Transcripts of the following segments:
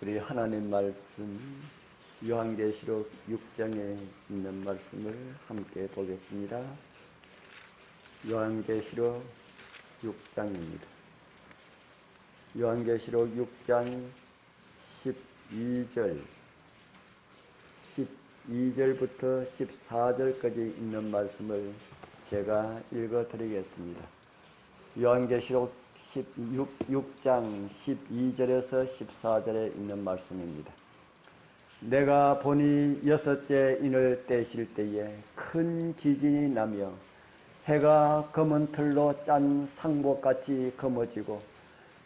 우리 하나님 말씀 요한계시록 6장에 있는 말씀을 함께 보겠습니다. 요한계시록 6장입니다. 요한계시록 6장 12절부터 14절까지 있는 말씀을 제가 읽어 드리겠습니다. 요한계시록 6장 12절에서 14절에 있는 말씀입니다. 내가 보니 여섯째 인을 떼실 때에 큰 지진이 나며 해가 검은 틀로 짠 상복같이 검어지고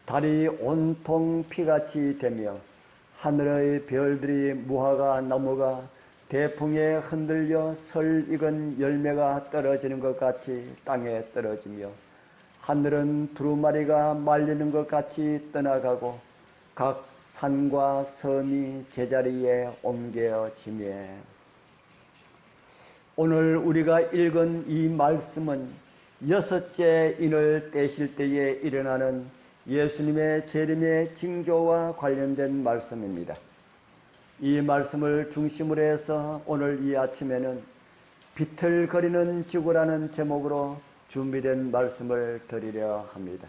달이 온통 피같이 되며 하늘의 별들이 무화과 나무가 대풍에 흔들려 설 익은 열매가 떨어지는 것 같이 땅에 떨어지며 하늘은 두루마리가 말리는 것 같이 떠나가고 각 산과 섬이 제자리에 옮겨지며. 오늘 우리가 읽은 이 말씀은 여섯째 인을 떼실 때에 일어나는 예수님의 재림의 징조와 관련된 말씀입니다. 이 말씀을 중심으로 해서 오늘 이 아침에는 비틀거리는 지구라는 제목으로 준비된 말씀을 드리려 합니다.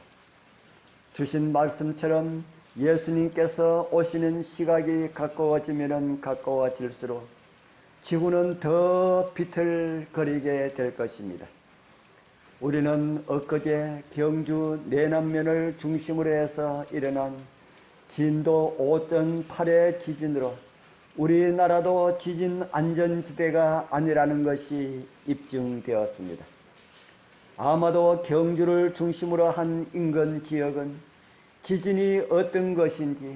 주신 말씀처럼 예수님께서 오시는 시각이 가까워지면 가까워질수록 지구는 더 비틀거리게 될 것입니다. 우리는 엊그제 경주 내남면을 중심으로 해서 일어난 진도 5.8의 지진으로 우리나라도 지진 안전지대가 아니라는 것이 입증되었습니다. 아마도 경주를 중심으로 한 인근 지역은 지진이 어떤 것인지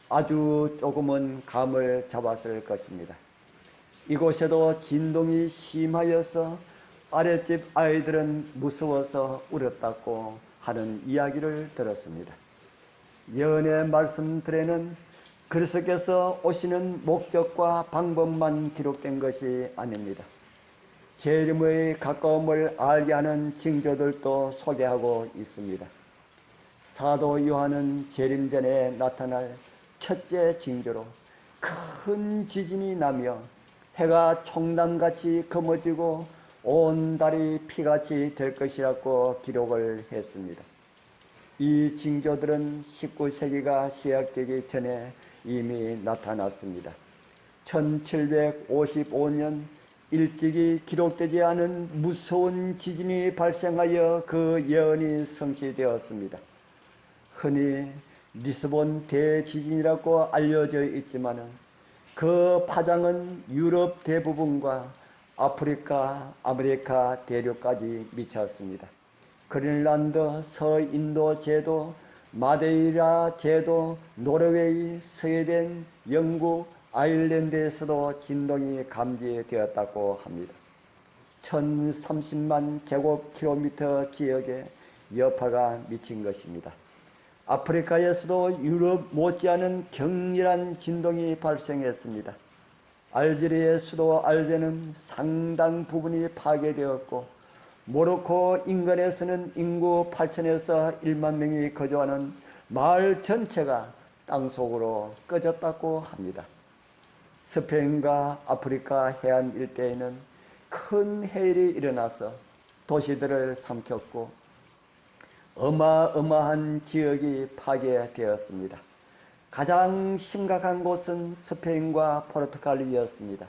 아주 조금은 감을 잡았을 것입니다. 이곳에도 진동이 심하여서 아랫집 아이들은 무서워서 울었다고 하는 이야기를 들었습니다. 예언의 말씀들에는 그리스도께서 오시는 목적과 방법만 기록된 것이 아닙니다. 재림의 가까움을 알게 하는 징조들도 소개하고 있습니다. 사도 요한은 재림 전에 나타날 첫째 징조로 큰 지진이 나며 해가 총담같이 검어지고 온 달이 피같이 될 것이라고 기록을 했습니다. 이 징조들은 19세기가 시작되기 전에 이미 나타났습니다. 1755년 일찍이 기록되지 않은 무서운 지진이 발생하여 그 예언이 성취되었습니다. 흔히 리스본 대지진이라고 알려져 있지만 그 파장은 유럽 대부분과 아프리카, 아메리카 대륙까지 미쳤습니다. 그린란드, 서인도 제도, 마데이라 제도, 노르웨이, 스웨덴, 영국, 아일랜드에서도 진동이 감지되었다고 합니다. 1030만 제곱킬로미터 지역에 여파가 미친 것입니다. 아프리카에서도 유럽 못지않은 격렬한 진동이 발생했습니다. 알제리의 수도 알제는 상당 부분이 파괴되었고 모로코 인근에서는 인구 8천에서 1만 명이 거주하는 마을 전체가 땅속으로 꺼졌다고 합니다. 스페인과 아프리카 해안 일대에는 큰 해일이 일어나서 도시들을 삼켰고 어마어마한 지역이 파괴되었습니다. 가장 심각한 곳은 스페인과 포르투갈이었습니다.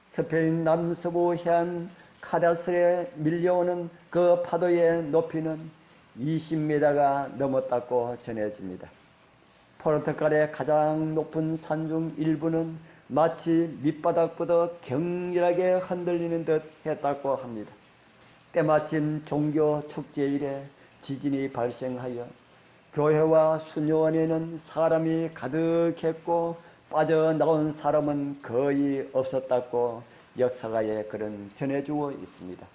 스페인 남서부 해안 카다스에 밀려오는 그 파도의 높이는 20m가 넘었다고 전해집니다. 포르투갈의 가장 높은 산 중 일부는 마치 밑바닥보다 격렬하게 흔들리는 듯 했다고 합니다. 때마침 종교 축제일에 지진이 발생하여 교회와 수녀원에는 사람이 가득했고 빠져나온 사람은 거의 없었다고 역사가에 그런 전해주고 있습니다.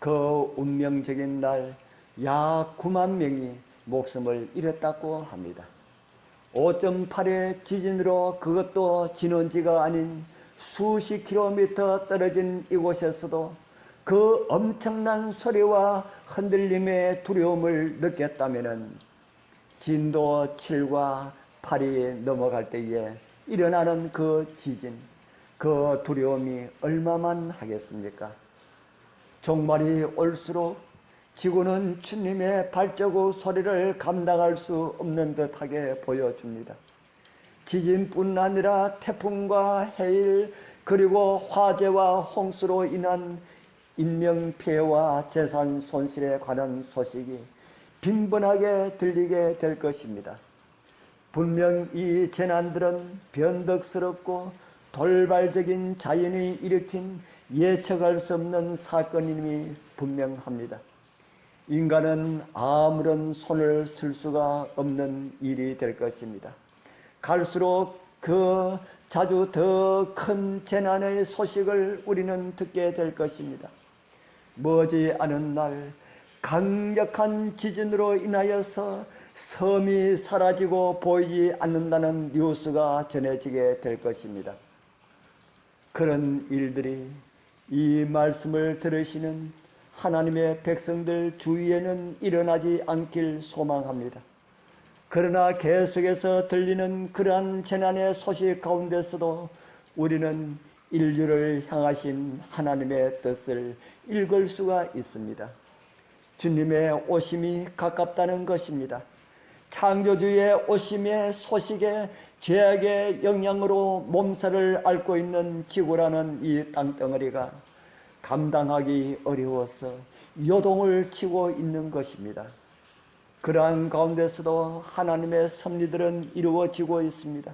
그 운명적인 날 약 9만 명이 목숨을 잃었다고 합니다. 5.8의 지진으로 그것도 진원지가 아닌 수십 킬로미터 떨어진 이곳에서도 그 엄청난 소리와 흔들림의 두려움을 느꼈다면 진도 7과 팔이 넘어갈 때에 일어나는 그 지진, 그 두려움이 얼마만 하겠습니까? 종말이 올수록 지구는 주님의 발자국 소리를 감당할 수 없는 듯하게 보여줍니다. 지진뿐 아니라 태풍과 해일 그리고 화재와 홍수로 인한 인명피해와 재산 손실에 관한 소식이 빈번하게 들리게 될 것입니다. 분명 이 재난들은 변덕스럽고 돌발적인 자연이 일으킨 예측할 수 없는 사건임이 분명합니다. 인간은 아무런 손을 쓸 수가 없는 일이 될 것입니다. 갈수록 자주 더 큰 재난의 소식을 우리는 듣게 될 것입니다. 머지 않은 날 강력한 지진으로 인하여서 섬이 사라지고 보이지 않는다는 뉴스가 전해지게 될 것입니다. 그런 일들이 이 말씀을 들으시는 하나님의 백성들 주위에는 일어나지 않길 소망합니다. 그러나 계속해서 들리는 그러한 재난의 소식 가운데서도 우리는 인류를 향하신 하나님의 뜻을 읽을 수가 있습니다. 주님의 오심이 가깝다는 것입니다. 창조주의 오심의 소식에 죄악의 영향으로 몸살을 앓고 있는 지구라는 이 땅덩어리가 감당하기 어려워서 요동을 치고 있는 것입니다. 그러한 가운데서도 하나님의 섭리들은 이루어지고 있습니다.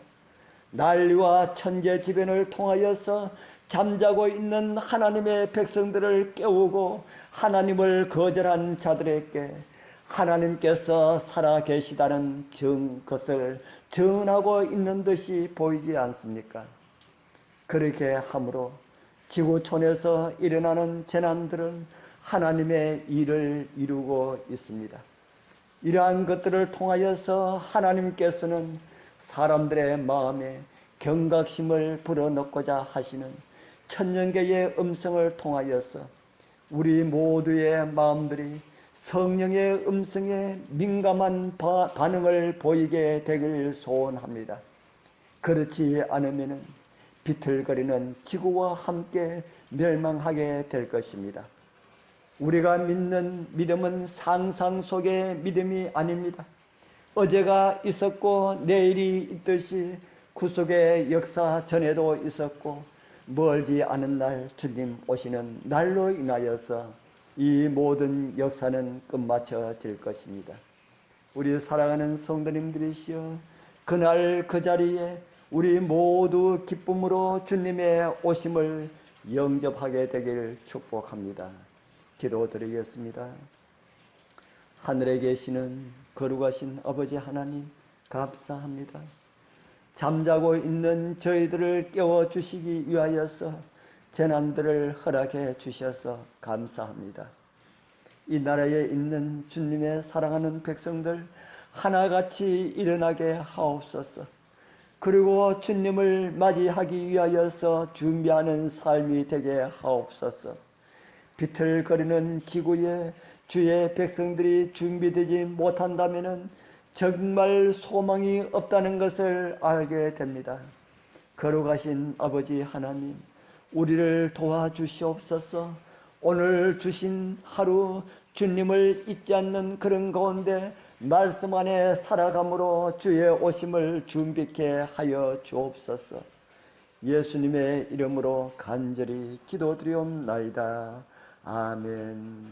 난리와 천재지변을 통하여서 잠자고 있는 하나님의 백성들을 깨우고 하나님을 거절한 자들에게 하나님께서 살아계시다는 것을 전하고 있는 듯이 보이지 않습니까? 그렇게 함으로 지구촌에서 일어나는 재난들은 하나님의 일을 이루고 있습니다. 이러한 것들을 통하여서 하나님께서는 사람들의 마음에 경각심을 불어넣고자 하시는 천년계의 음성을 통하여서 우리 모두의 마음들이 성령의 음성에 민감한 반응을 보이게 되길 소원합니다. 그렇지 않으면 비틀거리는 지구와 함께 멸망하게 될 것입니다. 우리가 믿는 믿음은 상상 속의 믿음이 아닙니다. 어제가 있었고 내일이 있듯이 구속의 역사 전에도 있었고 멀지 않은 날 주님 오시는 날로 인하여서 이 모든 역사는 끝마쳐질 것입니다. 우리 사랑하는 성도님들이시여, 그날 그 자리에 우리 모두 기쁨으로 주님의 오심을 영접하게 되길 축복합니다. 기도드리겠습니다. 하늘에 계시는 거룩하신 아버지 하나님, 감사합니다. 잠자고 있는 저희들을 깨워주시기 위하여서 재난들을 허락해 주셔서 감사합니다. 이 나라에 있는 주님의 사랑하는 백성들 하나같이 일어나게 하옵소서. 그리고 주님을 맞이하기 위하여서 준비하는 삶이 되게 하옵소서. 비틀거리는 지구에 주의 백성들이 준비되지 못한다면 정말 소망이 없다는 것을 알게 됩니다. 거룩하신 아버지 하나님, 우리를 도와주시옵소서. 오늘 주신 하루 주님을 잊지 않는 그런 가운데 말씀 안에 살아감으로 주의 오심을 준비케 하여 주옵소서. 예수님의 이름으로 간절히 기도드리옵나이다. 아멘.